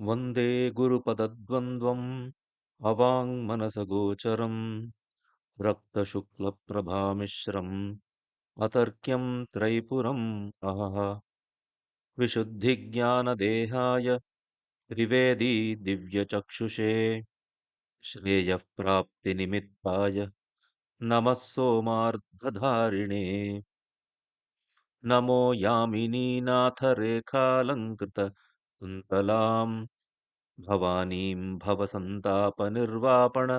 वन्दे गुरुपदद्वन्द्वम् अवाङ्मनसगोचरम् रक्तशुक्लप्रभामिश्रम् अतर्क्यं त्रैपुरम् अहः विशुद्धिज्ञानदेहाय त्रिवेदी दिव्यचक्षुषे श्रेयः प्राप्तिनिमित्ताय नमः सोमार्धधारिणे नमो यामिनीनाथरेखालङ्कृत कुन्तलाम् भवानीं भवसन्तापनिर्वापण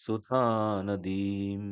सुधानदीम्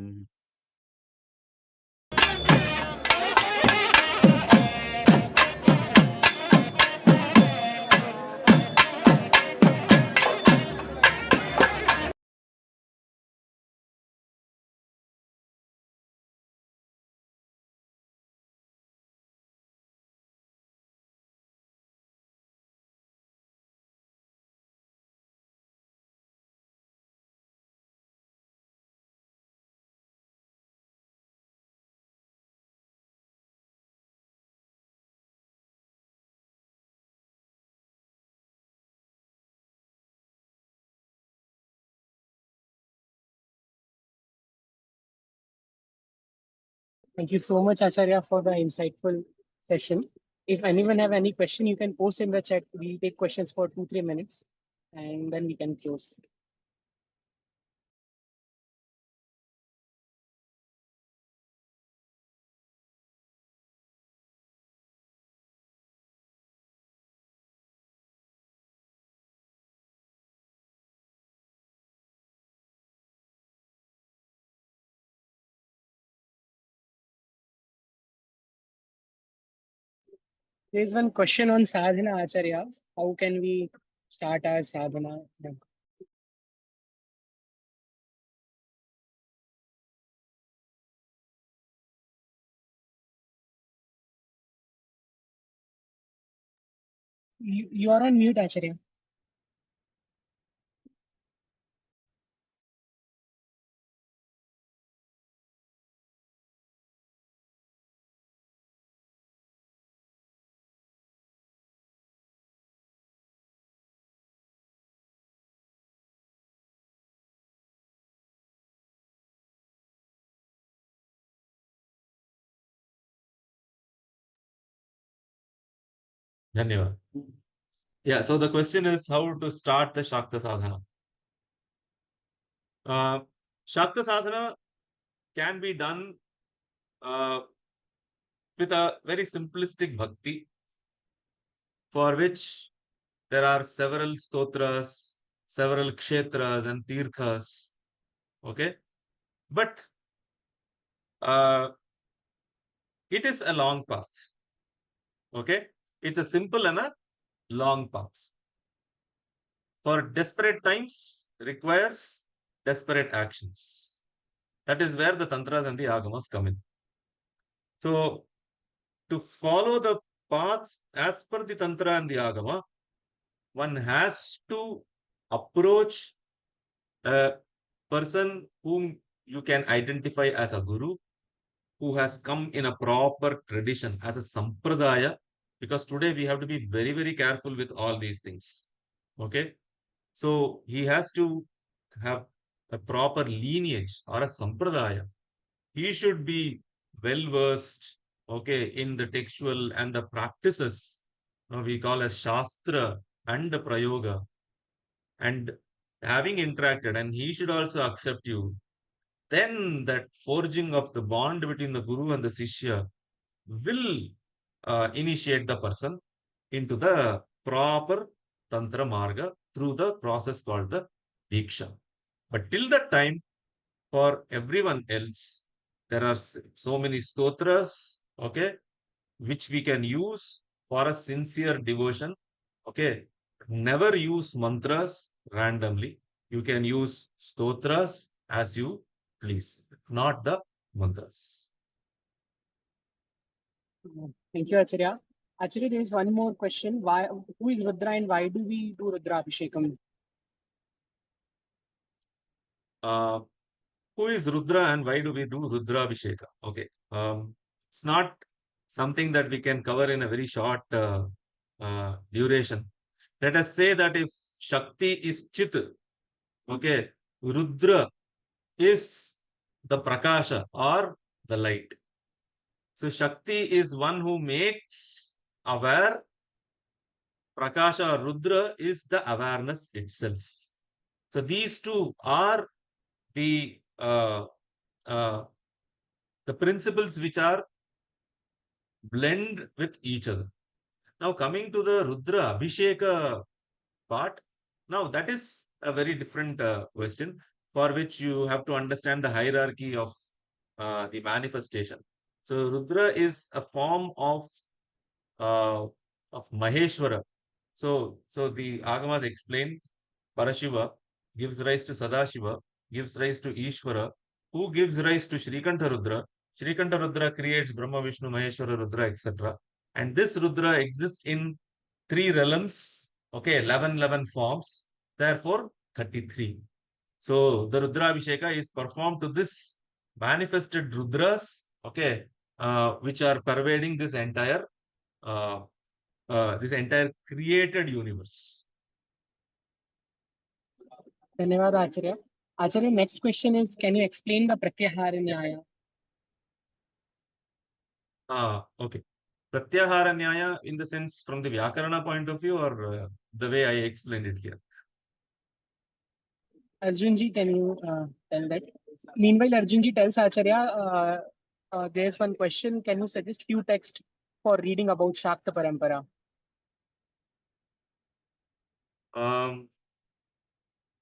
Thank you so much, Acharya, for the insightful session. If anyone have any question, you can post in the chat. We'll take questions for 2-3 minutes and then we can close. There's one question on sadhana, Acharya. How can we start our sadhana? You are on mute, Acharya. Dhanyavad. Yeah, so the question is how to start the Shakta Sadhana. Uh, Shakta Sadhana can be done uh, with a very simplistic bhakti, for which there are several stotras, several kshetras and tirthas. Okay, but uh, it is a long path. Okay, it's a simple and a long path. For desperate times requires desperate actions. That is where the tantras and the agamas come in. So, to follow the path as per the tantra and the agama, one has to approach a person whom you can identify as a guru, who has come in a proper tradition as a sampradaya, because today we have to be very, very careful with all these things. Okay. So he has to have a proper lineage or a sampradaya. He should be well versed, okay, in the textual and the practices we call as Shastra and the Prayoga. And having interacted, and he should also accept you, then that forging of the bond between the Guru and the Sishya will initiate the person into the proper Tantra Marga through the process called the Diksha. But till that time, for everyone else, there are so many stotras, okay, which we can use for a sincere devotion. Okay, never use mantras randomly. You can use stotras as you please, not the mantras. Thank you, Acharya. Actually, there is one more question. Who is Rudra and why do we do Rudrabhishekam? Uh, who is Rudra and why do we do Rudrabhisheka? Okay, it's not something that we can cover in a very short duration. let us say that if Shakti is Chit, okay, Rudra is the Prakasha or the light. So Shakti is one who makes aware. Prakasha or Rudra is the awareness itself. So these two are the uh, uh, the principles which are blend with each other. Now coming to the Rudra Abhisheka part, now that is a very different question for which you have to understand the hierarchy of the manifestation. So Rudra is a form uh, of Maheshwara. So the Agamas explain Parashiva gives rise to Sadashiva, gives rise to Ishvara, who gives rise to Shrikanta Rudra. Shrikanta Rudra creates Brahma, Vishnu, Maheshwara, Rudra, etc. And this Rudra exists in three realms, okay, 11 forms, therefore 33. So the Rudra Abhisheka is performed to this manifested Rudras, okay, which are pervading uh, this entire created universe. Dhanyavad, Acharya. Acharya, next question is, can you explain the Pratyahara Nyaya? Okay. Pratyahara Nyaya in the sense from the Vyakarana point of view or the way I explained it here? Arjunji, can you tell that? Meanwhile, Arjunji tells Acharya, there's one question. Can you suggest few texts for reading about Shakta Parampara?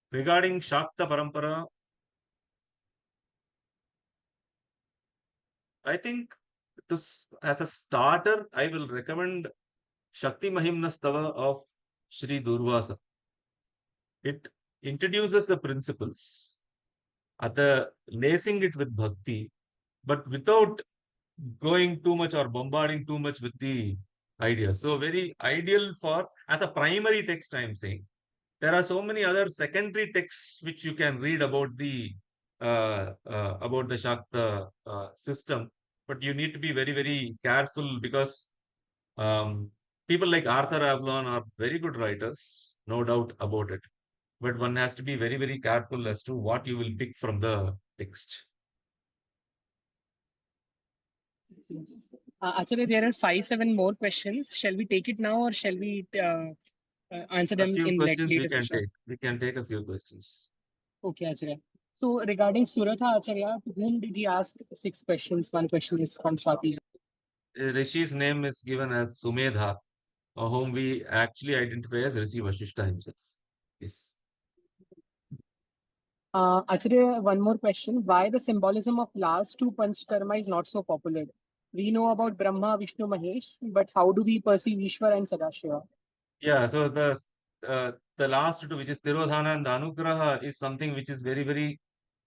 Regarding Shakta Parampara, I think as a starter, I will recommend Shakti Mahimna Stava of Sri Durvasa. It introduces the principles, lacing it with bhakti, but without going too much or bombarding too much with the idea. So very ideal for as a primary text, I am saying. There are so many other secondary texts which you can read about the Shakta system, but you need to be very, very careful because people like Arthur Avalon are very good writers, no doubt about it. But one has to be very, very careful as to what you will pick from the text. Acharya, there are 5-7 more questions. Shall we take it now or shall we answer A them few in questions we later can session? take. We can take a few questions. Okay, Acharya. So regarding Suratha, Acharya, to whom did he ask 6 questions? One question is from Swati. Rishi's name is given as Sumedha, whom we actually identify as Rishi Vashishta himself. Yes. Acharya, one more question. Why the symbolism of last two Panchakarma is not so popular? We know about Brahma, Vishnu, Mahesh, but how do we perceive Ishvara and Sadashiva? Yeah, so the last two, which is Tirodhana and the Anugraha, is something which is very, very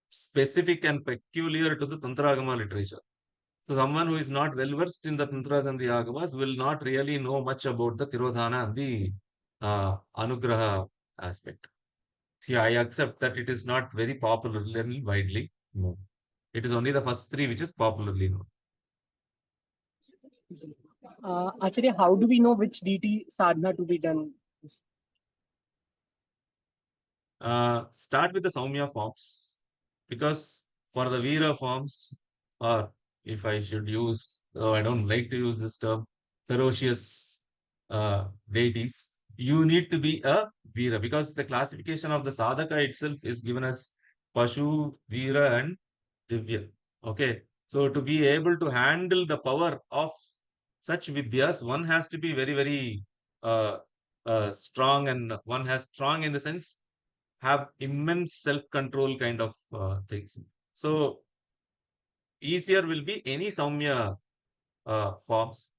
specific and peculiar to the Tantragama literature. So someone who is not well versed in the Tantras and the Agamas will not really know much about the Tirodhana and the Anugraha aspect. See, I accept that it is not very popularly widely known. It is only the first three which is popularly known. Acharya, how do we know which deity sadhana to be done? Start with the Saumya forms because for the Veera forms, or if I should use, though I don't like to use this term, ferocious deities, you need to be a Veera because the classification of the sadhaka itself is given as Pashu, Veera, and Divya. Okay, so to be able to handle the power of such Vidyas, one has to be very, very uh, strong, and one has strong in the sense have immense self-control kind of things. So easier will be any Saumya forms.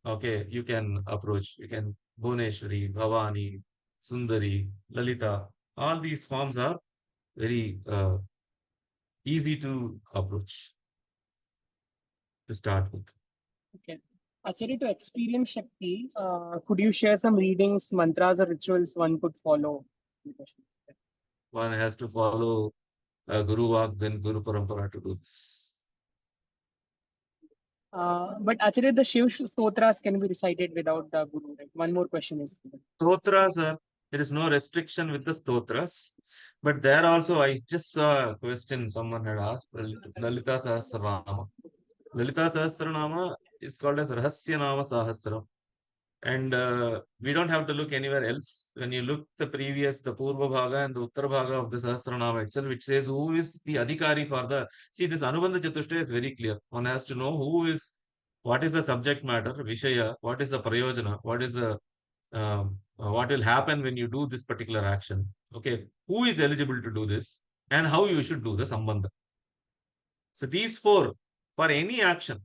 Okay, you can approach. You can Bhuneshwari, Bhavani, Sundari, Lalita. All these forms are very easy to approach to start with. Okay. Acharya, to experience Shakti, could you share some readings, mantras, or rituals one could follow? One has to follow Guru Vak, then Guru Parampara to do this. But Acharya, the Shiv stotras can be recited without the Guru. Right? One more question is. Stotras, there is no restriction with the stotras. But there also, I just saw a question someone had asked, Lalita Sahasranama. Lalita Sahasranama is called as Rahasya Nama Sahasram. And we don't have to look anywhere else. When you look the previous, the Purva Bhaga and the Uttara Bhaga of the Sahasranama itself, which says who is the Adhikari for the... See, this Anubandha Chatushtaya is very clear. One has to know what is the subject matter, Vishaya, what is the Prayojana, what will happen when you do this particular action. Okay, who is eligible to do this and how you should do the Sambandha. So these four, for any action,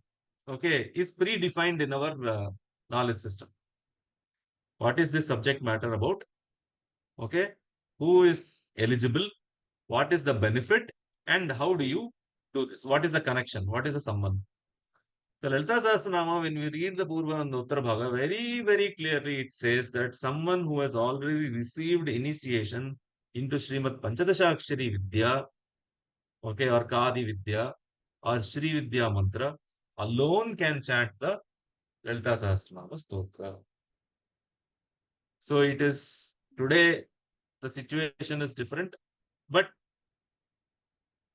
okay, is predefined in our knowledge system. What is this subject matter about? Okay, who is eligible? What is the benefit? And how do you do this? What is the connection? What is the sambandha? The Lalita Sahasranama, when we read the Purva and the Uttara Bhaga, very, very clearly it says that someone who has already received initiation into Srimad Panchadasha Akshari Vidya, okay, or Kadi Vidya, or Shri Vidya Mantra, alone can chant the Lalita Sahasranama Stotra. So it is today, the situation is different, but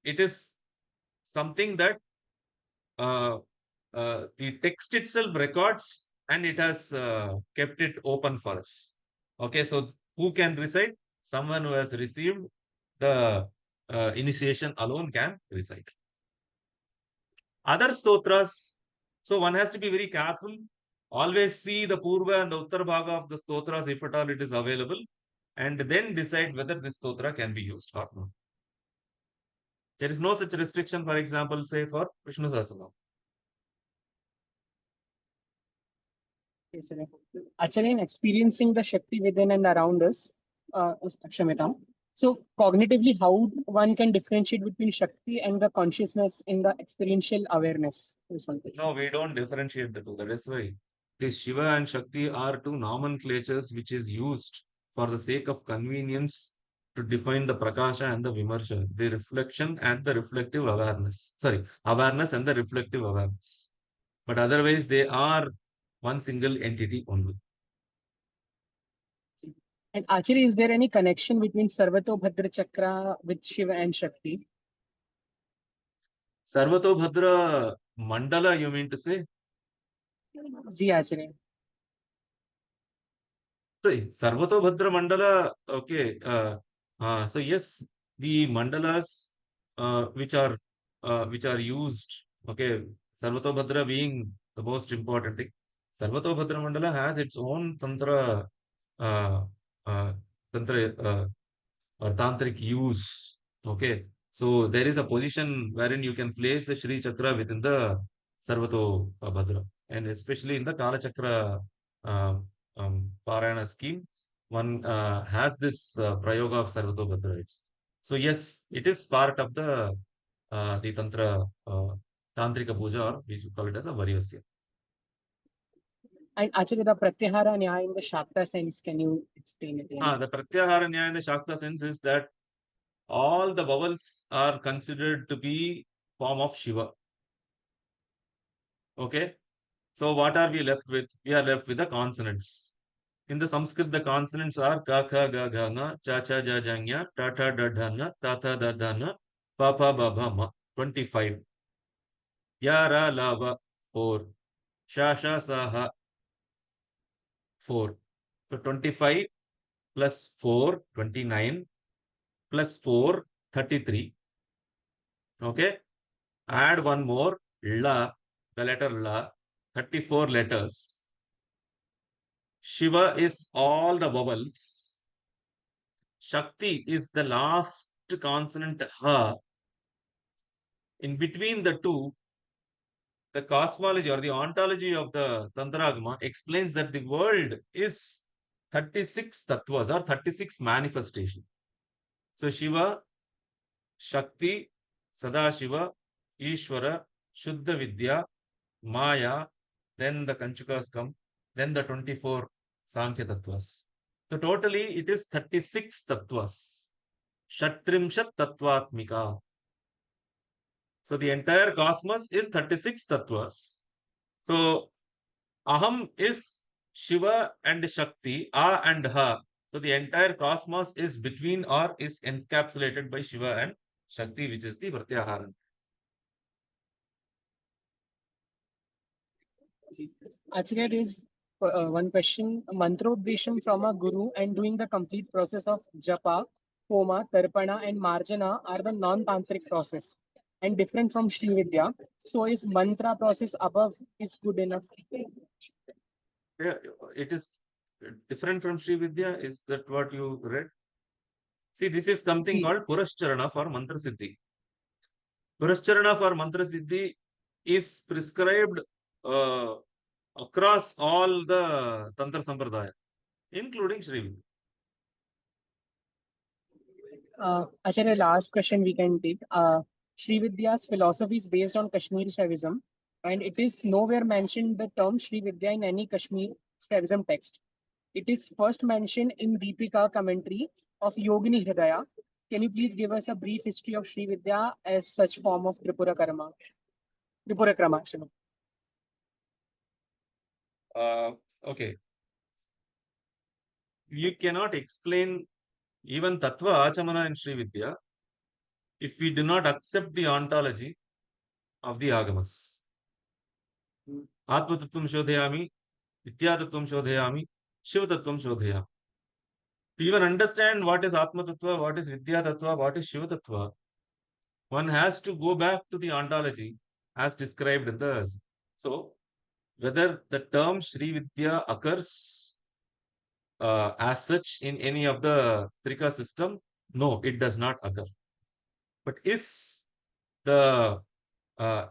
it is something that the text itself records and it has kept it open for us. Okay, so who can recite? Someone who has received the initiation alone can recite. Other stotras, so one has to be very careful. Always see the Purva and the Uttara Bhaga of the stotras if at all it is available, and then decide whether this stotra can be used or not. There is no such restriction, for example, say for Vishnu Sahasranam. Actually, in experiencing the Shakti within and around us, Kshamita. So, cognitively, how one can differentiate between Shakti and the consciousness in the experiential awareness? This one question. No, we don't differentiate the two. That is why this Shiva and Shakti are two nomenclatures which is used for the sake of convenience to define the Prakasha and the Vimarsha, the reflection and the reflective awareness. Sorry, awareness and the reflective awareness. But otherwise, they are one single entity only. And actually, is there any connection between Sarvato Bhadra Chakra with Shiva and Shakti? Sarvato Bhadra Mandala, you mean to say? Ji, actually. So, Sarvato Bhadra Mandala, okay. So yes, the mandalas which are used, okay, Sarvato Bhadra being the most important thing. Sarvato Bhadra Mandala has its own uh, uh, tantra or tantric use. Okay, so there is a position wherein you can place the Shri Chakra within the Sarvato Bhadra, and especially in the Kala Chakra uh, Parayana scheme, one has this Prayoga of Sarvato Bhadra. So yes, it is part of the Tantra Tantrika Puja, or we call it as a Variyasya. And actually, the Pratyahara Nyaya in the Shakta sense, can you explain it again? The Pratyahara Nyaya in the Shakta sense is that all the vowels are considered to be form of Shiva. Okay. So what are we left with? We are left with the consonants. In the Sanskrit, the consonants are ka, kha, ga, gha, nga, cha, cha, ja, ja, nya, ta, ta, da, dha, na, ta, ta, da, dha, na, pa, pa, ba, bha, ma. 25. Ya, ra, la, va. 4. Sha, sha, sa, ha. 4. So 25 plus 4, 29, plus 4, 33. Okay. Add one more, la, the letter la, 34 letters. Shiva is all the vowels. Shakti is the last consonant ha. In between the two, the cosmology or the ontology of the Tantragama explains that the world is 36 tattvas or 36 manifestations. So Shiva, Shakti, Sadashiva, Ishvara, Shuddha Vidya, Maya, then the Kanchukas come, then the 24 Sankhya Tattvas. So totally it is 36 Tattvas. Shatrimshat Tattvatmika. So the entire cosmos is 36 Tattvas. So Aham is Shiva and Shakti, A and Ha. So the entire cosmos is between or is encapsulated by Shiva and Shakti, which is the Pratyahara. Acharya, there is one question. Mantrodvesham from a guru and doing the complete process of japa, homa, tarpana, and marjana are the non-tantric process and different from Sri Vidya. So is mantra process above is good enough? Yeah, it is different from Sri Vidya. Is that what you read? See, this is something See, called Purascharana for Mantra Siddhi. Purascharana for Mantra Siddhi is prescribed uh, across all the Tantra Sampradaya, including Sri Vidya. Acharya, last question we can take. Sri Vidya's philosophy is based on Kashmir Shaivism, and it is nowhere mentioned the term Sri Vidya in any Kashmir Shaivism text. It is first mentioned in Deepika commentary of Yogini Hridaya. Can you please give us a brief history of Sri Vidya as such form of Tripura Karma? Tripura Krama, actually. Okay. You cannot explain even Tattva Achamana in Sri Vidya if we do not accept the ontology of the Agamas. Atma Tattvam Shodhayami, Vidya Tattvam Shodhayami, Shiva Tattvam Shodhayami. To even understand what is Atma Tattva, what is Vidya Tattva, what is Shiva Tattva, one has to go back to the ontology as described in the. So, whether the term Sri Vidya occurs as such in any of the Trika system, no, it does not occur. But the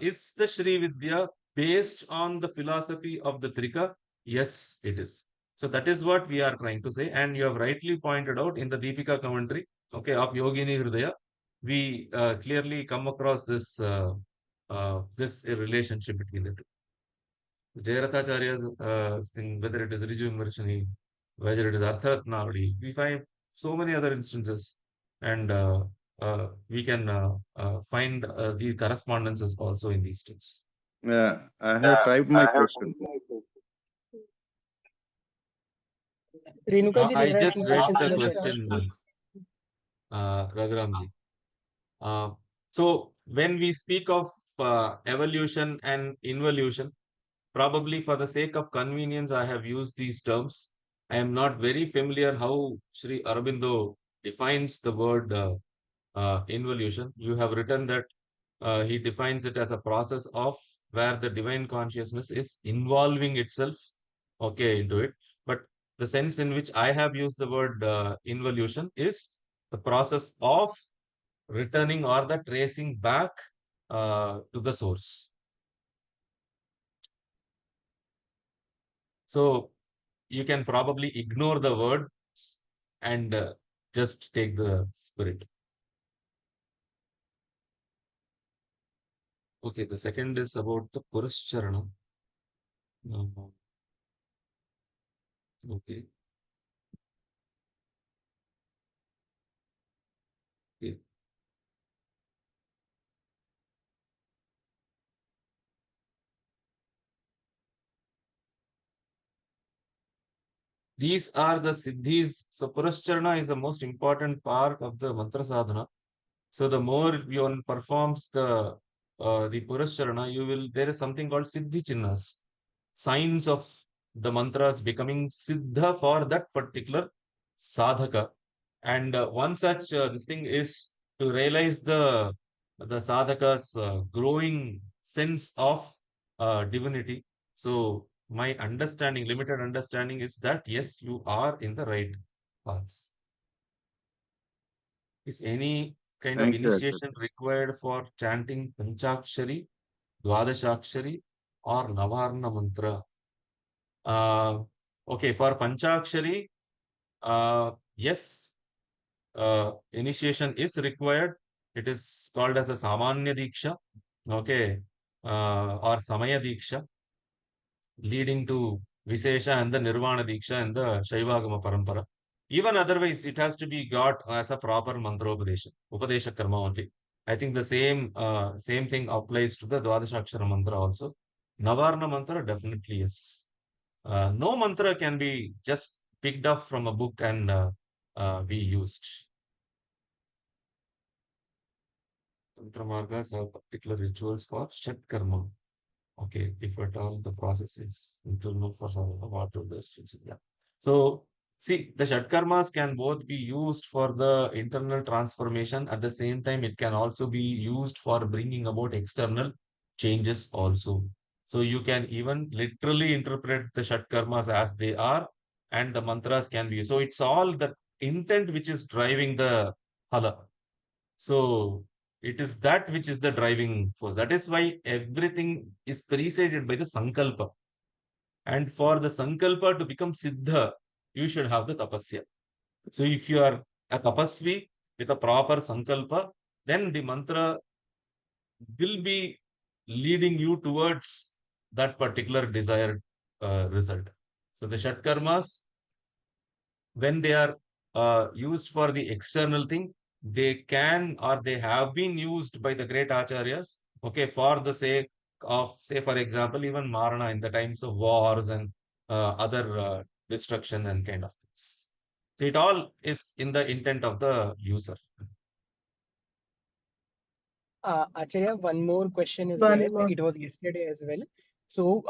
is the Sri Vidya based on the philosophy of the Trika? Yes, it is. So that is what we are trying to say. And you have rightly pointed out in the Deepika commentary, okay, of Yogini Hridaya, we clearly come across this relationship between the two. Jayarathacharya's thing, whether it is Riju Vimarshani, whether it is Artharatnavadi, we find so many other instances, and we can find the correspondences also in these texts. Yeah, I have typed my question. Renuka ji, I there are just two read questions the in the question, chat. Raghuramji. So when we speak of evolution and involution, probably for the sake of convenience, I have used these terms. I am not very familiar how Sri Aurobindo defines the word involution. You have written that he defines it as a process of where the divine consciousness is involving itself, okay, into it. But the sense in which I have used the word involution is the process of returning or the tracing back to the source. So you can probably ignore the word and just take the spirit. Okay, the second is about the Purascharana. Okay. Okay. These are the siddhis. So Purascharana is the most important part of the mantra sadhana. So the more one performs the Purascharana, there is something called siddhi chinnas, signs of the mantras becoming siddha for that particular sadhaka. And one such this thing is to realize the sadhaka's growing sense of divinity. So my understanding, limited understanding, is that yes, you are in the right path. Is any kind of Thank you, Acharya. initiation required for chanting Panchakshari, Dwadashakshari, or Navarna mantra? Okay, for Panchakshari, yes, initiation is required. It is called as a Samanya Diksha, okay, or Samaya Diksha, leading to Visesha and the Nirvana Diksha and the Shaivagama Parampara. Even otherwise, it has to be got as a proper mantropadesha, Upadesha Karma only. I think the same thing applies to the Dwadashakshara mantra also. Navarna mantra, definitely yes. No mantra can be just picked up from a book and be used. Tantra margas have particular rituals for Shat Karma. Okay, if at all the process is internal for some what to the yeah. So see, the Shatkarmas can both be used for the internal transformation. At the same time, it can also be used for bringing about external changes also. So you can even literally interpret the Shatkarmas as they are, and the mantras can be used. So it's all the intent which is driving the phala. So it is that which is the driving force. That is why everything is preceded by the sankalpa. And for the sankalpa to become siddha, you should have the tapasya. So if you are a tapasvi with a proper sankalpa, then the mantra will be leading you towards that particular desired result. So the Shatkarmas, when they are used for the external thing, they can or they have been used by the great acharyas, okay, for the sake of, say, for example, even Marana in the times of wars and other destruction and kind of things. So it all is in the intent of the user. Acharya, one more question is One there. more. It was yesterday as well. So,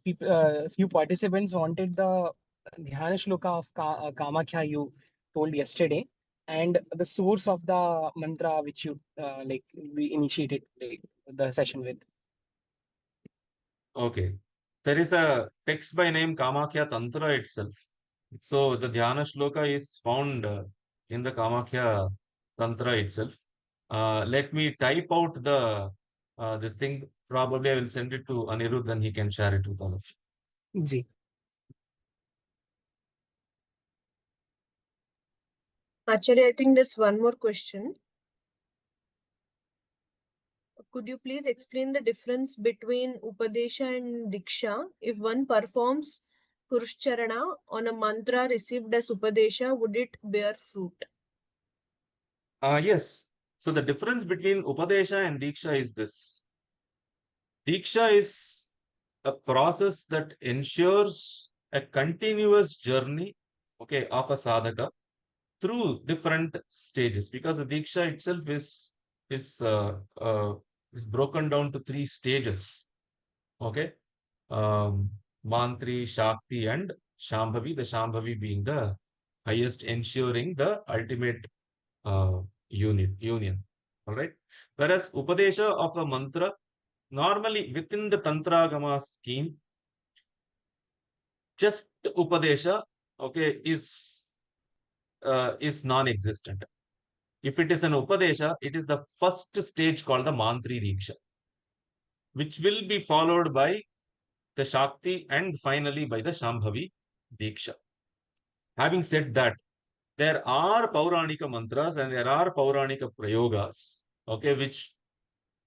people, few participants wanted the Dhyana Shloka of Kamakhya you told yesterday, and the source of the mantra which you like we initiated like, the session with. Okay. There is a text by name Kamakhya Tantra itself. So the Dhyana Shloka is found in the Kamakhya Tantra itself. Let me type out the this thing. Probably I will send it to Anirudh and he can share it with all of you. Ji. Acharya, I think there's one more question. Could you please explain the difference between Upadesha and Diksha? If one performs Kurushcharana on a mantra received as Upadesha, would it bear fruit? Yes. So the difference between Upadesha and Diksha is this. Diksha is a process that ensures a continuous journey, okay, of a sadhaka through different stages, because the Diksha itself is uh, uh, is broken down to three stages. Okay, Mantri, Shakti, and Shambhavi. The Shambhavi being the highest, ensuring the ultimate union. All right. Whereas Upadesha of a mantra, normally within the Tantragama scheme, just Upadesha, okay, is non-existent. If it is an Upadesha, it is the first stage called the Mantri Diksha, which will be followed by the Shakti and finally by the Shambhavi Diksha. Having said that, there are Pauranika mantras and there are Pauranika prayogas, okay, which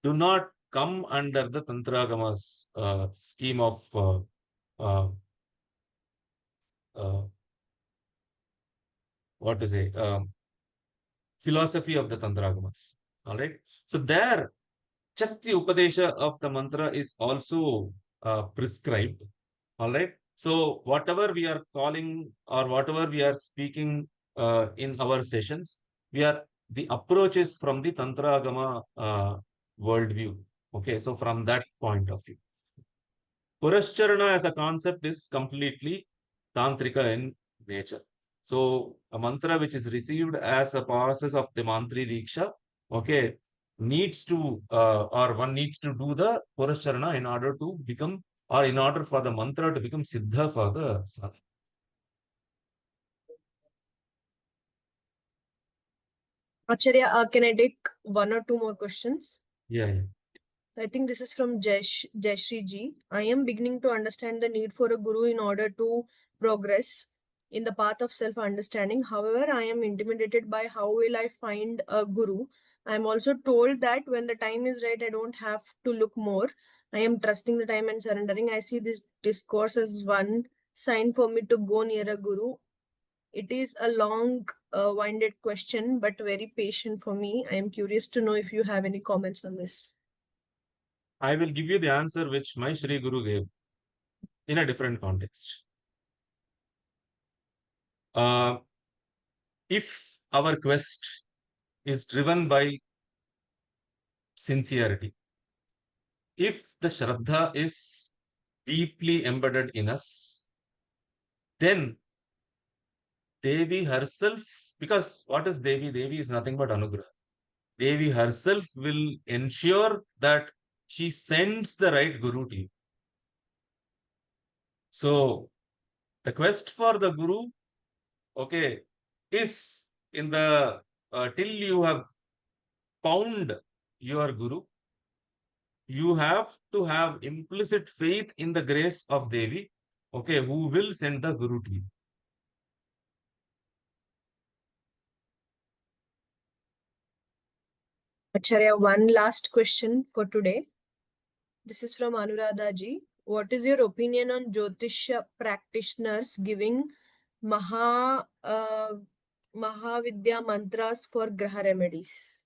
do not come under the Tantragama's scheme of uh, uh, what to say, philosophy of the Tantragamas. All right. So there, just the Upadesha of the mantra is also prescribed. All right. So whatever we are calling or whatever we are speaking in our sessions, we are the approach is from the Tantragama worldview. Okay. So from that point of view, Purascharana as a concept is completely Tantrika in nature. So a mantra which is received as a process of the Mantri Diksha, okay, needs to or one needs to do the Purascharana in order to become or in order for the mantra to become Siddha for the sadhana. Acharya, can I take one or two more questions? Yeah. I think this is from Jayshri ji. I am beginning to understand the need for a guru in order to progress in the path of self-understanding. However, I am intimidated by how will I find a guru. I am also told that when the time is right, I don't have to look more. I am trusting the time and surrendering. I see this discourse as one sign for me to go near a guru. It is a long, winded question, but very patient for me. I am curious to know if you have any comments on this. I will give you the answer which my Shri Guru gave in a different context. If our quest is driven by sincerity, if the Shraddha is deeply embedded in us, then Devi herself, because what is Devi? Devi is nothing but Anugraha. Devi herself will ensure that she sends the right Guru to you. So, the quest for the Guru, okay, is in the, till you have found your Guru, you have to have implicit faith in the grace of Devi, okay, who will send the Guru to you. Acharya, one last question for today. This is from Anuradha ji. What is your opinion on Jyotisha practitioners giving Mahavidya mantras for Graha remedies?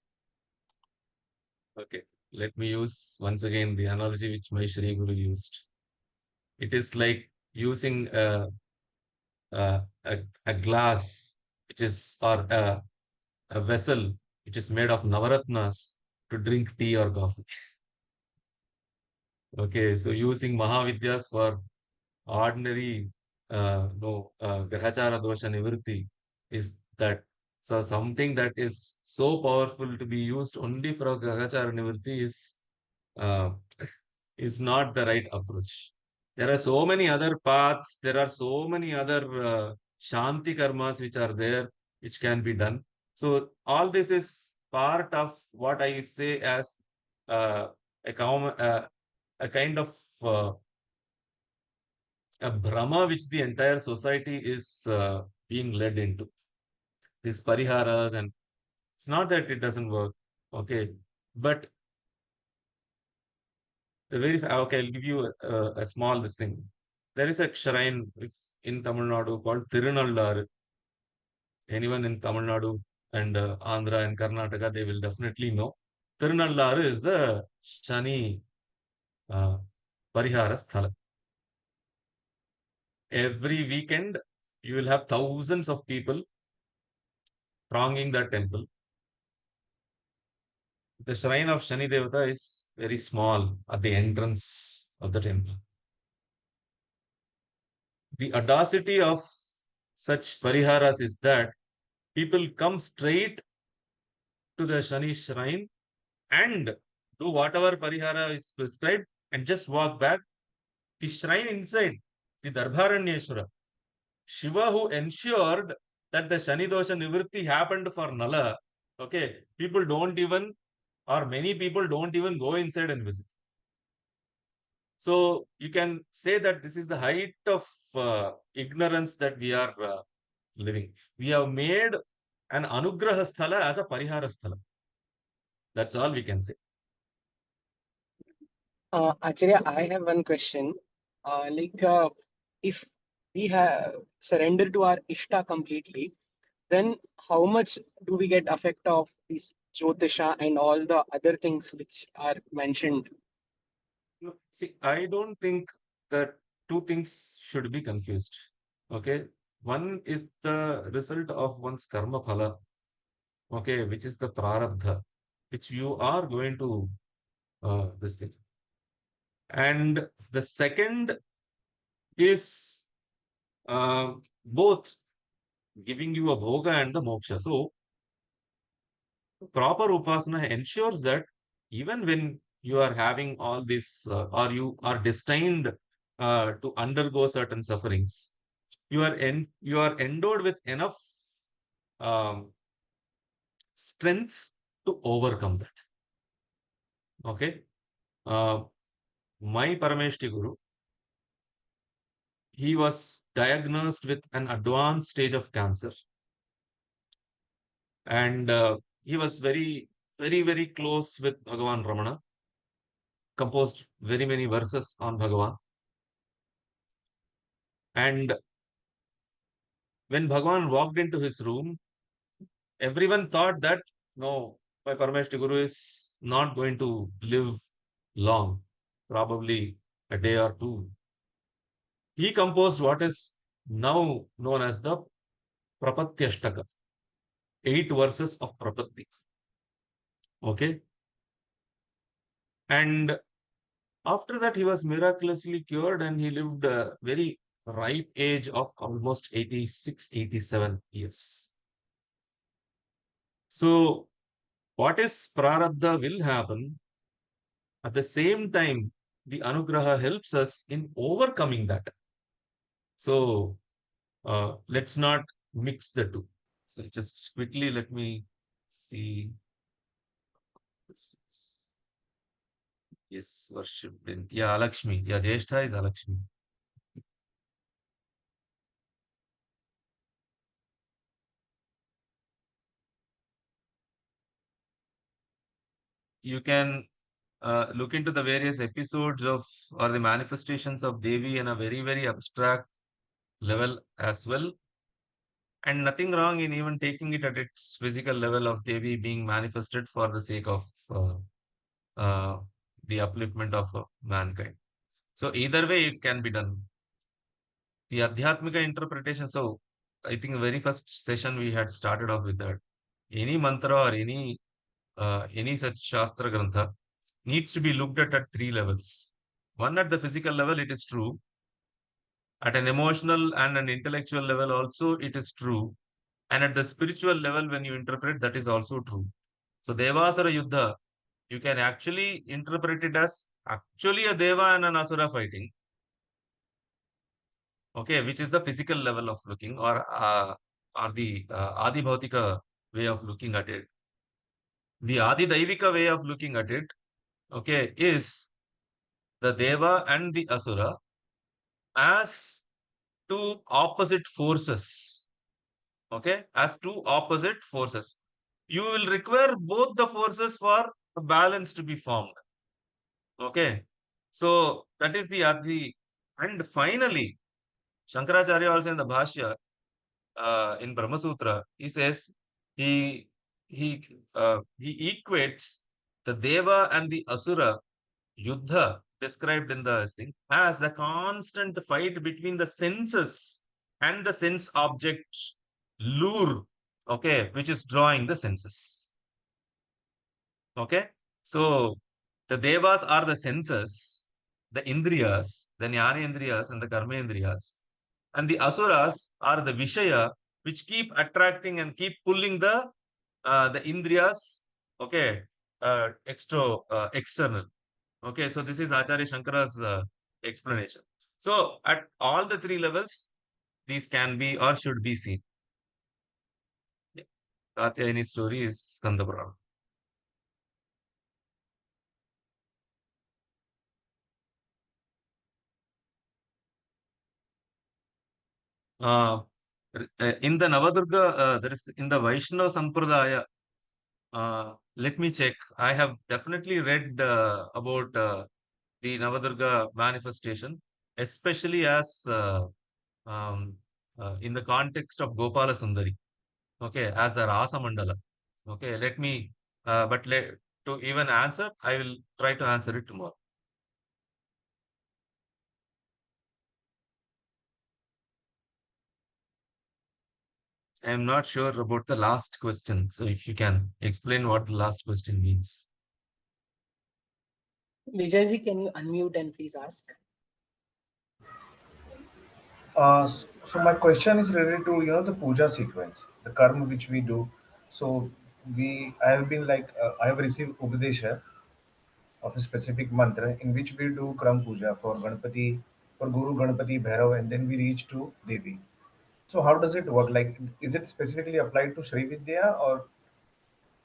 Okay, let me use once again the analogy which my Shri Guru used. It is like using a glass which is, or a vessel which is made of Navaratnas to drink tea or coffee. Okay, so using Mahavidyas for ordinary Grahachara dosha nivritti is that. So something that is so powerful to be used only for Grahachara nivritti uh, is not the right approach. There are so many other paths, there are so many other Shanti karmas which are there, which can be done. So all this is part of what I say as uh, a kind of a Brahma which the entire society is being led into. These pariharas, and it's not that it doesn't work, okay, but okay, I'll give you a small this thing. There is a shrine in Tamil Nadu called Tirunallar. Anyone in Tamil Nadu and Andhra and Karnataka, they will definitely know. Tirunallar is the Shani uh, Parihara Sthala. Every weekend, you will have thousands of people thronging that temple. The shrine of Shani Devata is very small at the entrance of the temple. The audacity of such pariharas is that people come straight to the Shani shrine and do whatever parihara is prescribed and just walk back. The shrine inside, the Darbharanyeshwara, Shiva, who ensured that the Shani dosha nivritti happened for Nala, okay, people don't even, or many people don't even go inside and visit. So you can say that this is the height of ignorance that we are living. We have made an Anugraha Sthala as a Parihara Sthala. That's all we can say. Acharya, I have one question. If we have surrendered to our Ishta completely, then how much do we get effect of this Jyotisha and all the other things which are mentioned? See, I don't think that two things should be confused. Okay. One is the result of one's karma phala, okay, which is the prarabdha, which you are going to this thing. And the second is both giving you a bhoga and the moksha. So, proper upasana ensures that even when you are having all this, or you are destined to undergo certain sufferings, you are endowed with enough um, strength to overcome that. Okay. My Parameshti Guru, he was diagnosed with an advanced stage of cancer. And he was very, very, very close with Bhagavan Ramana, composed very many verses on Bhagavan. And when Bhagavan walked into his room, everyone thought that, no, my Parameshti Guru is not going to live long, probably a day or two. He composed what is now known as the Prapatyashtaka, 8 verses of Prapatti. Okay. And after that, he was miraculously cured and he lived a very ripe age of almost 86, 87 years. So, what is Prarabdha will happen. At the same time, the Anugraha helps us in overcoming that. So, let's not mix the two. So, just quickly let me see. Yes, worshipped in. Yeah, Lakshmi. Yeah, Jeshta is Lakshmi. You can look into the various episodes of or the manifestations of Devi in a very, very abstract level as well. And nothing wrong in even taking it at its physical level of Devi being manifested for the sake of uh, the upliftment of mankind. So either way, it can be done. The Adhyatmika interpretation. So I think the very first session we had started off with that. Any mantra or any such Shastra Grantha needs to be looked at 3 levels. One, at the physical level, it is true. At an emotional and an intellectual level also, it is true. And at the spiritual level, when you interpret, that is also true. So Devasara Yuddha, you can actually interpret it as actually a Deva and an Asura fighting. Okay, which is the physical level of looking or the Adi Bhautika way of looking at it. The Adi Daivika way of looking at it, okay, is the Deva and the Asura as two opposite forces. Okay, as two opposite forces. You will require both the forces for a balance to be formed. Okay, so that is the Adi. And finally, Shankaracharya also in the Bhashya, in Brahma Sutra, he says he he equates the Deva and the Asura Yuddha described in the thing as a constant fight between the senses and the sense object lure, okay, which is drawing the senses. Okay, so the Devas are the senses, the Indriyas, the Jnana Indriyas and the Karma Indriyas, and the Asuras are the Vishaya, which keep attracting and keep pulling the Indriyas, okay, external. Okay, so this is Acharya Shankara's explanation. So at all the 3 levels, these can be or should be seen. Yeah. Katyayani story is Skanda Purana. In the Navadurga, there is in the Vaishnava Sampradaya. Let me check. I have definitely read about the Navadurga manifestation, especially as um, in the context of Gopala Sundari. Okay, as the Rasa Mandala. Okay, let me, to even answer, I will try to answer it tomorrow. I am not sure about the last question. So if you can explain what the last question means. Vijayji, can you unmute and please ask? So my question is related to the puja sequence, the karma which we do. So I have been I have received upadesha of a specific mantra in which we do Kram puja for Ganpati, for Guru Ganpati-Bhairava, and then we reach to Devi. So how does it work? Like, is it specifically applied to Sri Vidya, or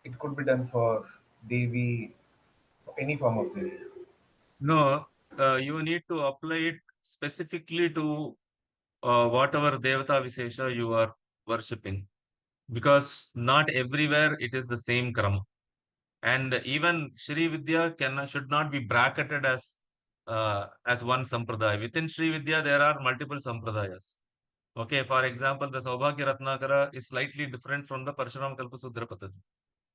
it could be done for Devi, any form of Devi? No, you need to apply it specifically to whatever Devata Vishesha you are worshipping. Because not everywhere it is the same Krama. And even Sri Vidya should not be bracketed as one sampradaya. Within Sri Vidya, there are multiple sampradayas. Okay, for example, the Saubhagya Ratnakara is slightly different from the Parshuram Kalpasudra Paddhati.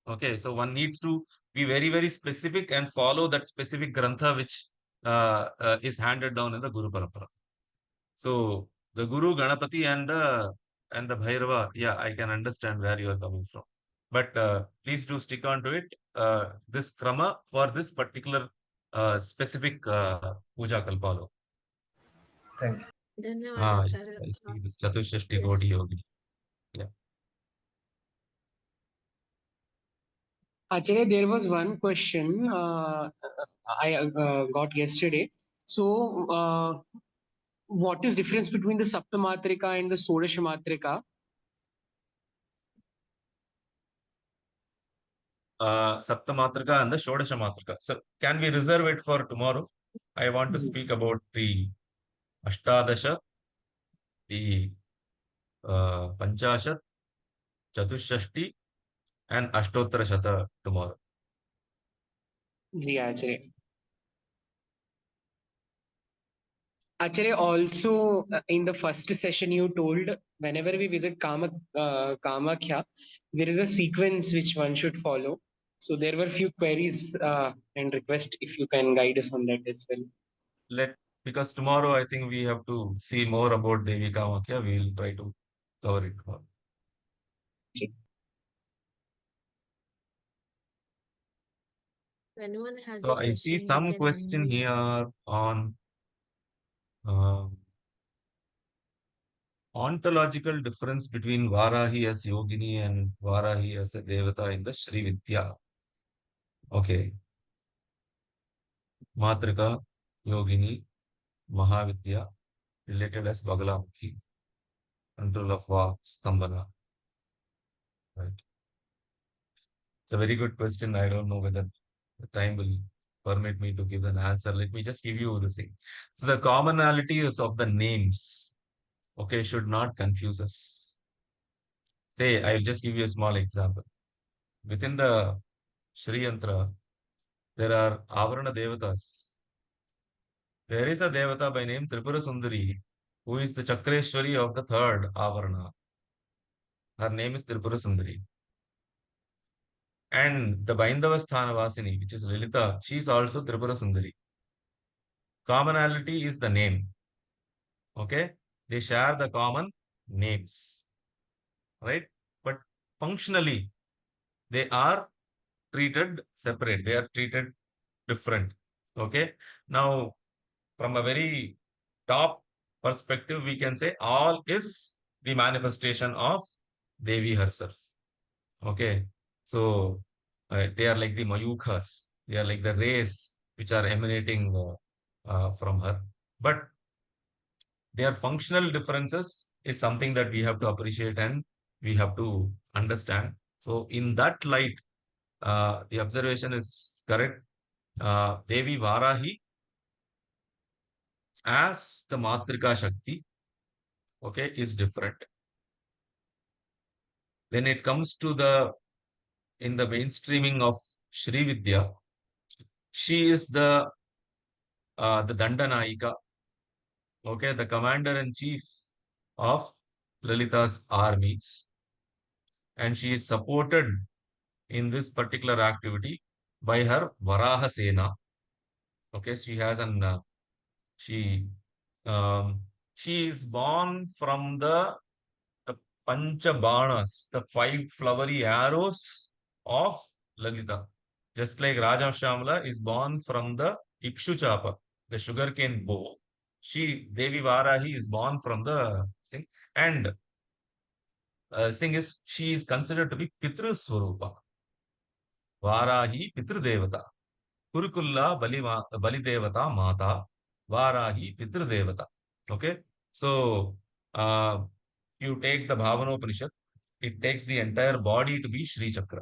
Okay, so one needs to be very, very specific and follow that specific grantha which is handed down in the Guru Parampara. So the Guru, Ganapati, and the Bhairava, yeah, I can understand where you are coming from. But please do stick on to it. This krama for this particular specific puja kalpalo. Thank you. Dhanyawad, Yes, Acharya I see Dr. this Chatushashti Yes. Koti Yogi. Yeah. Acharya, there was one question I got yesterday. So, what is difference between the Saptamatrika and the Sodashamatrika? Saptamatrika and the Shodashamatrika. So can we reserve it for tomorrow? I want to speak about the Ashtadasha, the Panchashat, Chatushashti, and Ashtottara Shata tomorrow. Yeah, Acharya. Acharya, also in the first session, you told whenever we visit Kamakhya, there is a sequence which one should follow. So there were few queries and request if you can guide us on that as well. Because tomorrow I think we have to see more about Devi Kamakhya. We will try to cover it tomorrow. If anyone has So a I see question, some they can question unmute. here on ontological difference between Varahi as Yogini and Varahi as a Devata in the Sri Vidya. Okay. Matrika, Yogini, Mahavidya, related as Bagalamukhi, control of Vak, Stambhana. Right. It's a very good question. I don't know whether the time will permit me to give an answer. Let me just give you the thing. So the commonalities of the names, okay, should not confuse us. Say, I'll just give you a small example. Within the Sri Yantra, there are Avarana Devatas. There is a Devata by name Tripura Sundari, who is the Chakreshwari of the third Avarana. Her name is Tripura Sundari. And the Baindava Sthanavasini, which is Lalita, she is also Tripura Sundari. Commonality is the name. Okay? They share the common names. Right? But functionally, they are treated separate. They are treated different. Okay? Now, from a very top perspective, we can say all is the manifestation of Devi herself. Okay? So, they are like the Mayukhas. They are like the rays which are emanating from her. But their functional differences is something that we have to appreciate and we have to understand. So, in that light, the observation is correct. Devi Varahi as the Matrika Shakti, okay, is different. When it comes to in the mainstreaming of Sri Vidya, she is the Dandanayika, okay, the commander-in-chief of Lalita's armies. And she is supported in this particular activity by her Varaha Sena. Okay, she has she um, she is born from the Panchabanas, the five flowery arrows of Lalita. Just like Raja Shamala is born from the Ikshuchapa, the sugarcane bow. Devi Varahi is born from the thing. And thing is, she is considered to be Pitru Swarupa. Varahi Pitru Devata. Kurukulla Bali Devata Mata. Varahi Pitru Devata. Okay. So, you take the Bhavanopanishad, it takes the entire body to be Sri Chakra.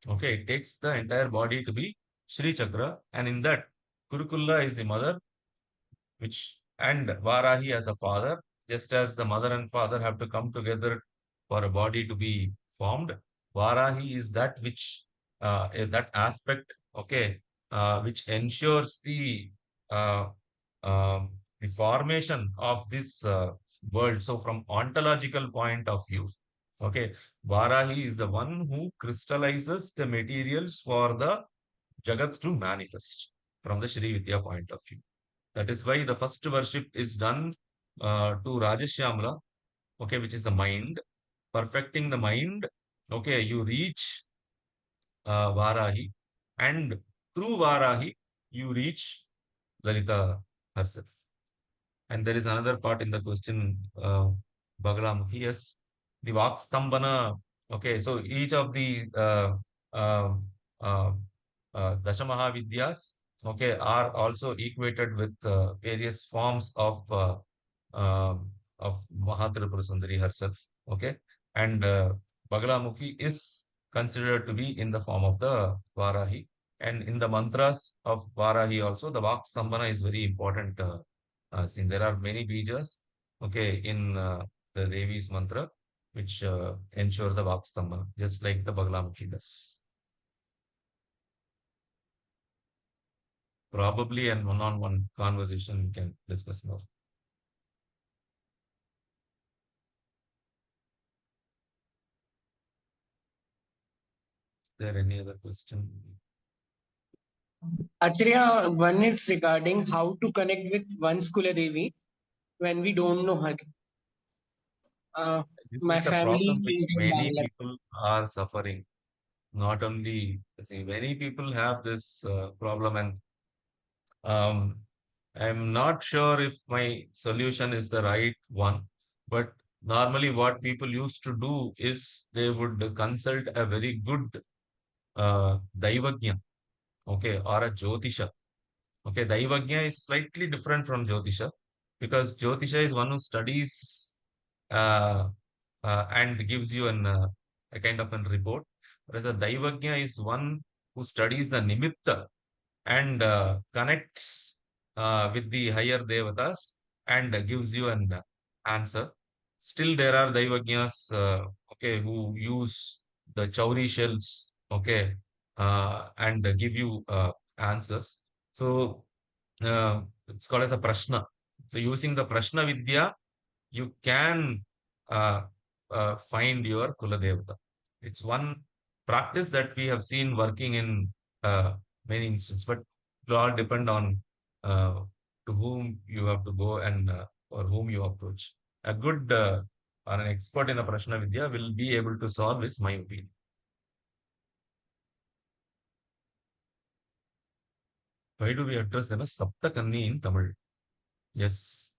Okay, it takes the entire body to be Sri Chakra, and in that, Kurukulla is the mother, and Varahi as a father, just as the mother and father have to come together for a body to be formed. Varahi is that that aspect, okay, which ensures uh, the formation of this world. So, from ontological point of view, Okay, Varahi is the one who crystallizes the materials for the Jagat to manifest from the Shri Vidya point of view. That is why the first worship is done to Rajashyamala, okay, which is the mind. Perfecting the mind, okay, you reach Varahi, and through Varahi, you reach Lalita herself. And there is another part in the question, Bagalamukhi. Yes, the Vakstambhana. Okay, so each of the uh, uh, Dasha Mahavidyas, okay, are also equated with various forms uh, of Mahatripura Sundari herself. Okay, and Bagalamukhi is considered to be in the form of the Varahi. And in the mantras of Varahi also, the Vakstambhana is very important. Since there are many bijas, okay, in the Devi's mantra, which ensure the Vakstambhana, just like the Bagalamukhi does. Probably an one-on-one conversation we can discuss more. Is there any other question? Acharya, one is regarding how to connect with one's Kula Devi when we don't know her. This My is a family problem which is in many Bangladesh. people are suffering. Not only, see, many people have this problem, and um, I'm not sure if my solution is the right one, but normally what people used to do is they would consult a very good Daivagnya, okay, or a Jyotisha. Okay, Daivagnya is slightly different from Jyotisha because Jyotisha is one who studies uh, and gives you a kind of a report, whereas a Daivagnya is one who studies the Nimitta and connects with the higher devatas and gives you an answer. Still, there are Daivagnyas, okay, who use the Chauri shells, okay, and give you answers. So, it's called as a Prashna. So, using the Prashna Vidya, you can uh, find your Kula Devata. It's one practice that we have seen working in many instances, but it all depend on uh, to whom you have to go and or whom you approach. A good or an expert in a Prashna Vidya will be able to solve, is my opinion. Why do we address them as Saptakanni in Tamil? Yes.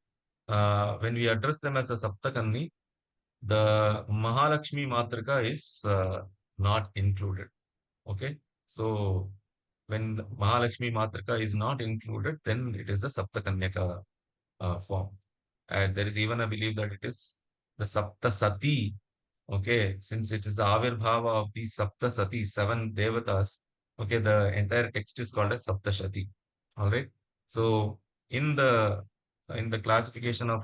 When we address them as a Saptakanni, the Mahalakshmi Matrika is not included. Okay. So when Mahalakshmi Matrika is not included, then it is the Saptakanyaka form. And there is even a belief that it is the Sapta Sati. Okay. Since it is the Avirbhava of these Sapta Sati, 7 Devatas. Okay. The entire text is called as Saptashati. All right. So in the classification of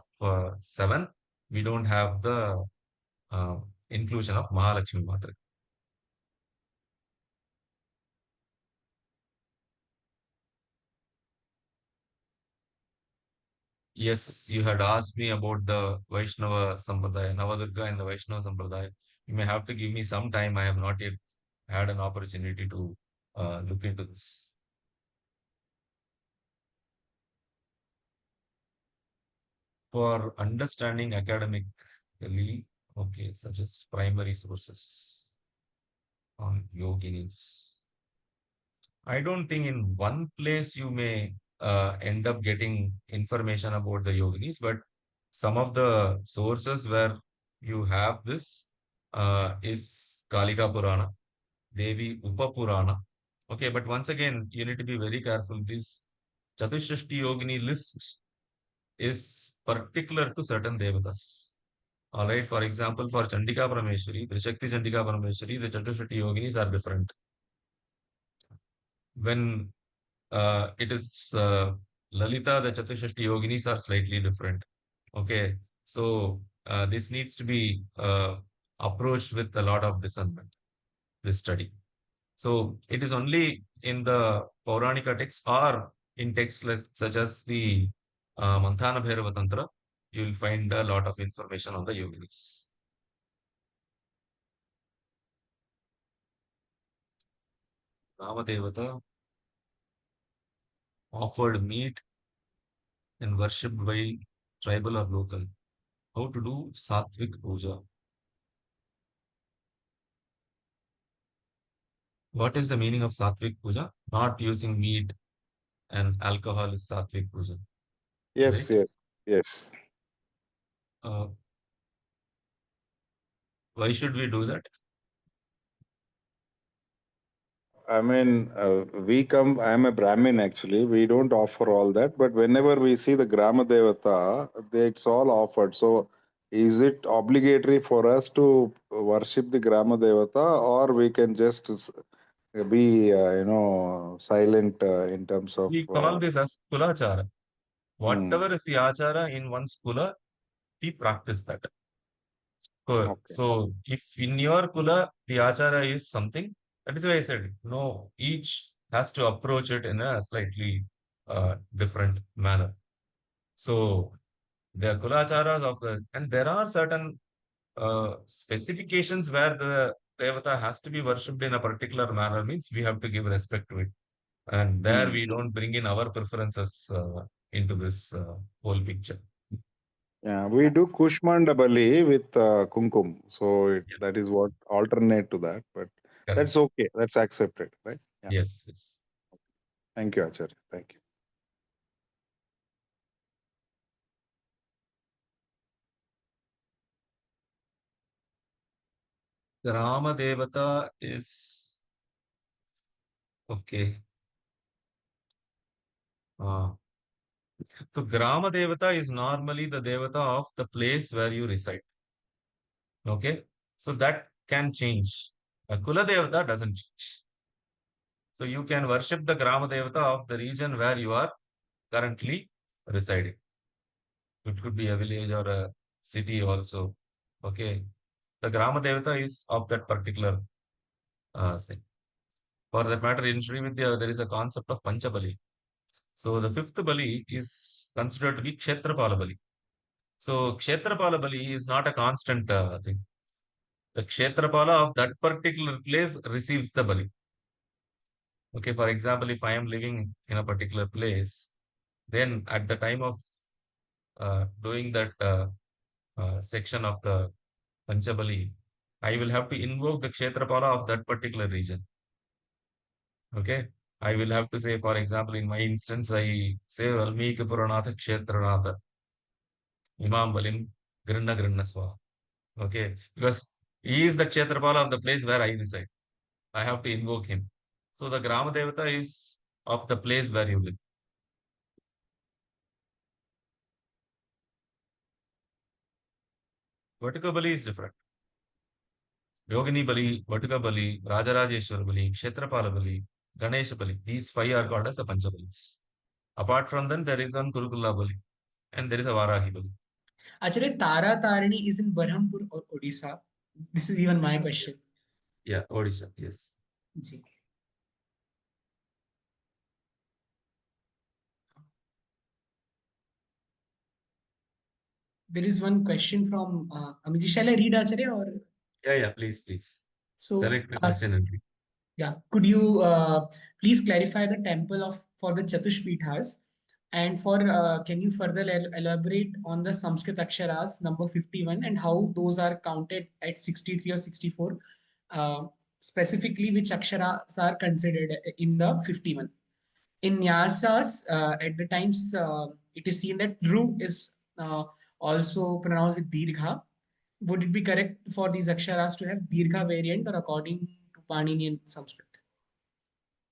7, we don't have the uh, inclusion of Mahalakshmi Matrika. Yes, you had asked me about the Vaishnava Sampradaya, Navadurga and the Vaishnava Sampradaya. You may have to give me some time. I have not yet had an opportunity to look into this. For understanding academically, okay, suggest primary sources on yoginis. I don't think in one place you may end up getting information about the yoginis, but some of the sources where you have this is Kalika Purana, Devi Upapurana. Okay, but once again, you need to be very careful. This Chatushashti Yogini list is particular to certain devatas. All right, for example, for Chandika Parameshwari, the Shakti Chandika Parameshwari, the Chatushashti Yoginis are different. When it is Lalita, the Chatushashti Yoginis are slightly different. Okay, so this needs to be approached with a lot of discernment, this study. So it is only in the Pauranika texts or in texts such as the Manthana Bhairava Tantra, you will find a lot of information on the yoginis. Ramadevata offered meat and worshipped by tribal or local. How to do Sattvic Puja? What is the meaning of Sattvic Puja? Not using meat and alcohol is Sattvic Puja, Yes, right? yes, yes. Uh, why should we do that? I mean, I'm a Brahmin actually. We don't offer all that, but whenever we see the Grama Devata, it's all offered. So, is it obligatory for us to worship the Grama Devata, or we can just be, silent in terms of. We call this as Kulachara. Hmm, Whatever is the Achara in one Kula, we practice that. okay. So if in your Kula, the Achara is something, that is why I said, no, each has to approach it in a slightly different manner. So the Kulacharas of the, and there are certain specifications where the Devata has to be worshipped in a particular manner, means we have to give respect to it. And there Hmm. we don't bring in our preferences into this whole picture. Yeah, we do Kushmanda Bali with Kumkum. So Yeah, that is what alternate to that, but correct. that's okay. That's accepted, right? Yeah. Yes, yes. Thank you, Acharya. Thank you. The Rama Devata is okay. Uh, so Grama Devata is normally the Devata of the place where you reside. Okay. So that can change. A Kula Devata doesn't change. So you can worship the Grama Devata of the region where you are currently residing. It could be a village or a city also. Okay. The Grama Devata is of that particular thing. For that matter, in Srividya, there is a concept of Panchabali. So the fifth Bali is considered to be Kshetrapala Bali. So Kshetrapala Bali is not a constant thing. The Kshetrapala of that particular place receives the Bali. Okay, for example, if I am living in a particular place, then at the time of doing that section of the Panchabali, I will have to invoke the Kshetrapala of that particular region. Okay, I will have to say, for example, in my instance, I say Valmiki Puranatha Kshetranatha Imam Balim Grinna Grinna Swa. Okay, because he is the Kshetrapala of the place where I reside. I have to invoke him. So the Grama Devata is of the place where you live. Vatika Bali is different. Yogini Bali, Vatika Bali, Rajarajeshwar Bali, Kshetrapala Bali, Ganesha Bali. These five are called as the Panchabalis. Apart from them, there is one Kurukula Bali and there is a Varahi Bali. Acharya, Tara Tarini is in Berhampur or Odisha. This is even my question. Yes. Yeah, Odisha, yes. Ji. There is one question from Amiji. Shall I read, Acharya? Or Yeah, please, please. so, Select the question and read. yeah, could you please clarify the temple of for the Chatushpithas, and for can you further elaborate on the Sanskrit aksharas number 51 and how those are counted at 63 or 64? Specifically, which aksharas are considered in the 51? In Nyasas, at the times, it is seen that Ru is also pronounced with Dirgha. Would it be correct for these aksharas to have Dirgha variant or according to Paninian Sanskrit?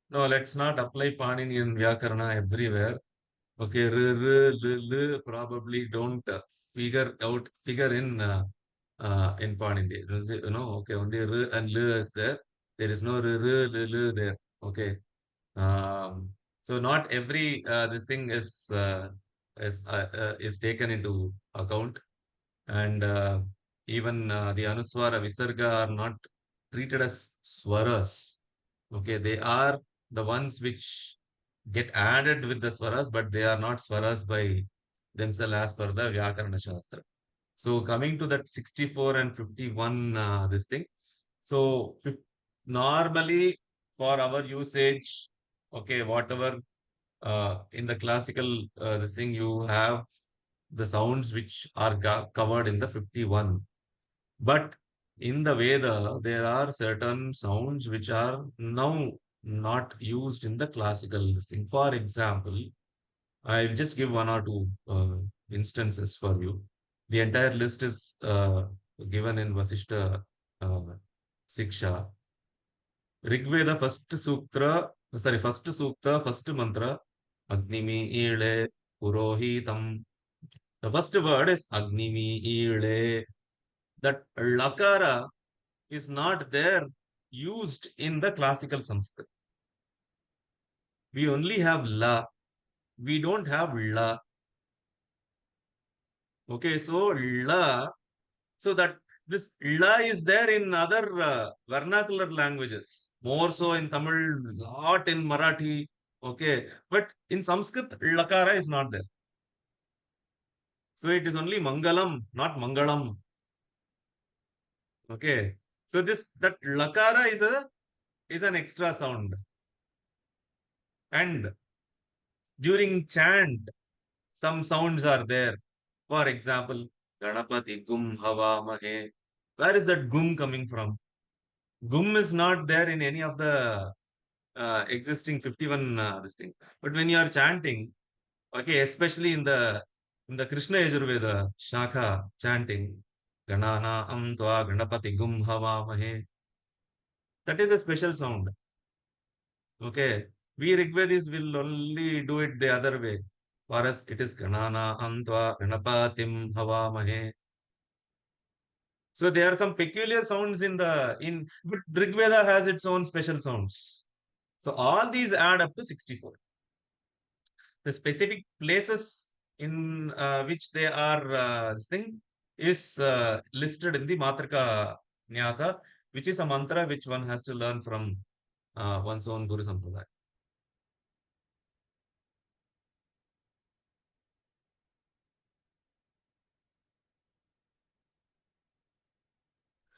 No, let's not apply Paninian Vyakarana everywhere. Okay, probably don't figure in Panini. You know, okay, only R and L is there. There is no R there. Okay. So not every this thing is taken into account, and even the Anuswara Visarga are not treated as swaras. Okay, they are the ones which get added with the swaras, but they are not swaras by themselves as per the Vyakarana Shastra. So coming to that 64 and 51, this thing. So normally for our usage, okay, whatever in the classical this thing, you have the sounds which are covered in the 51. But in the Veda, there are certain sounds which are now not used in the classical thing. For example, I'll just give one or two instances for you. The entire list is given in Vasishta uh, Siksha. Rigveda first sukta, first mantra, Agnimi Ile Purohitam. The first word is Agnimi Ile. That lakara is not there used in the classical Sanskrit. We only have la. We don't have la. Okay, so la. So that this la is there in other vernacular languages, more so in Tamil, lot in Marathi. Okay, but in Sanskrit, lakara is not there. So it is only mangalam, not mangalam. Okay, so that lakara is an extra sound. And during chant, some sounds are there. For example, Ganapati Gum Hava Mahe. Where is that gum coming from? Gum is not there in any of the existing 51 this thing. But when you are chanting, okay, especially in the Krishna Yajurveda Shakha chanting, Ganana Amtva Ganapati Gum Hava Mahe. That is a special sound. Okay, we Rigvedis will only do it the other way. For us, it is Ganana Antva Ganapatim Havamahe. So there are some peculiar sounds but Rigveda has its own special sounds. So all these add up to 64. The specific places in which they are this thing is listed in the Matrika Nyasa, which is a mantra which one has to learn from one's own Guru Sampradaya.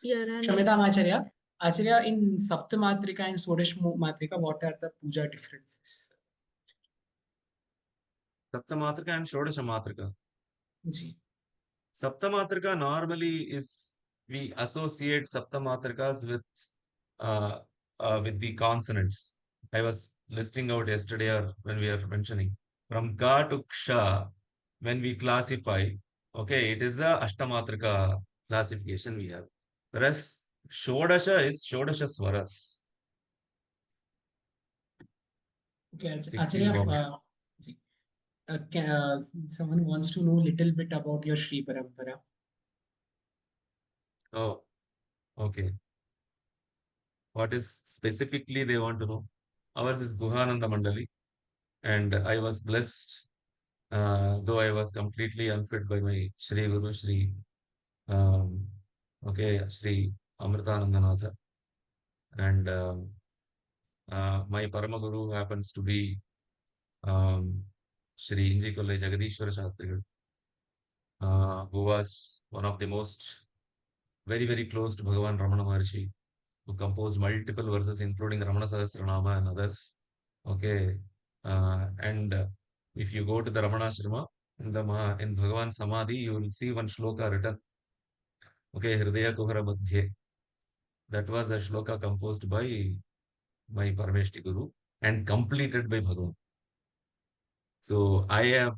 Yeah, Kshamyatam Acharya. Acharya, in Saptamatrika and Sodash Matrika, what are the puja differences? Saptamatrika and Shodasha Matrika. Ji. Saptamatrika normally we associate Saptamatrikas with the consonants. I was listing out yesterday or when we are mentioning. From Ga to Ksha, when we classify, okay, it is the Ashtamatrika classification we have. Whereas Shodasha is Shodasha Swaras. Okay, 16 Acharya, vowels. someone wants to know a little bit about your Shri Parampara. Oh, okay. What is specifically they want to know? Ours is Guhananda Mandali, and I was blessed, though I was completely unfit by my Shri Guru Shri, Shri Amritanandanatha, and my Parama Guru happens to be Shri Inji Kollai Jagadishwara Shastrigal, who was one of the most very, very close to Bhagavan Ramana Maharshi, who composed multiple verses, including Ramana Sahasranama and others. Okay. And if you go to the Ramanashrama, in Bhagavan Samadhi, you will see one shloka written. Okay, Hridaya Kuhara Madhye. That was a shloka composed by my Parameshti Guru and completed by Bhagavan. So I have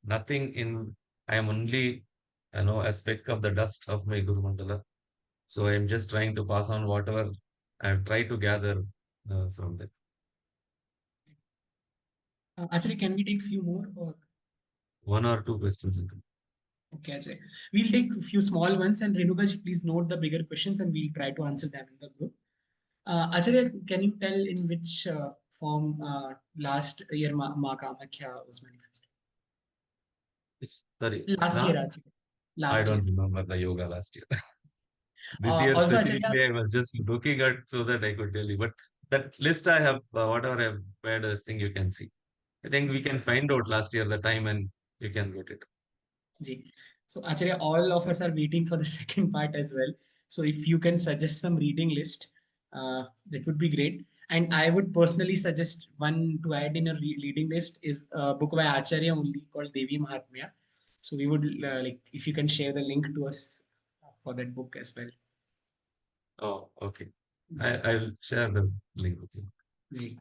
nothing I am only, a speck of the dust of my Guru Mandala. So I am just trying to pass on whatever I have tried to gather from them. Actually, can we take few more? Or? One or two questions. Okay, Acharya. We'll take a few small ones, and Renukaji, please note the bigger questions and we'll try to answer them in the group. Acharya, can you tell in which form last year Ma Kamakhya was manifested? Sorry, Last year, Acharya. I don't remember the yoga last year. This year also, specifically, Acharya, I was just looking at so that I could tell you. But that list I have, whatever I've read, this thing you can see. I think we can find out last year the time and you can get it. Ji. So Acharya, all of us are waiting for the second part as well. So if you can suggest some reading list, that would be great. And I would personally suggest one to add in a reading list is a book by Acharya only called Devi Mahatmya. So we would like if you can share the link to us for that book as well. Oh, okay. I'll share the link with you. Ji.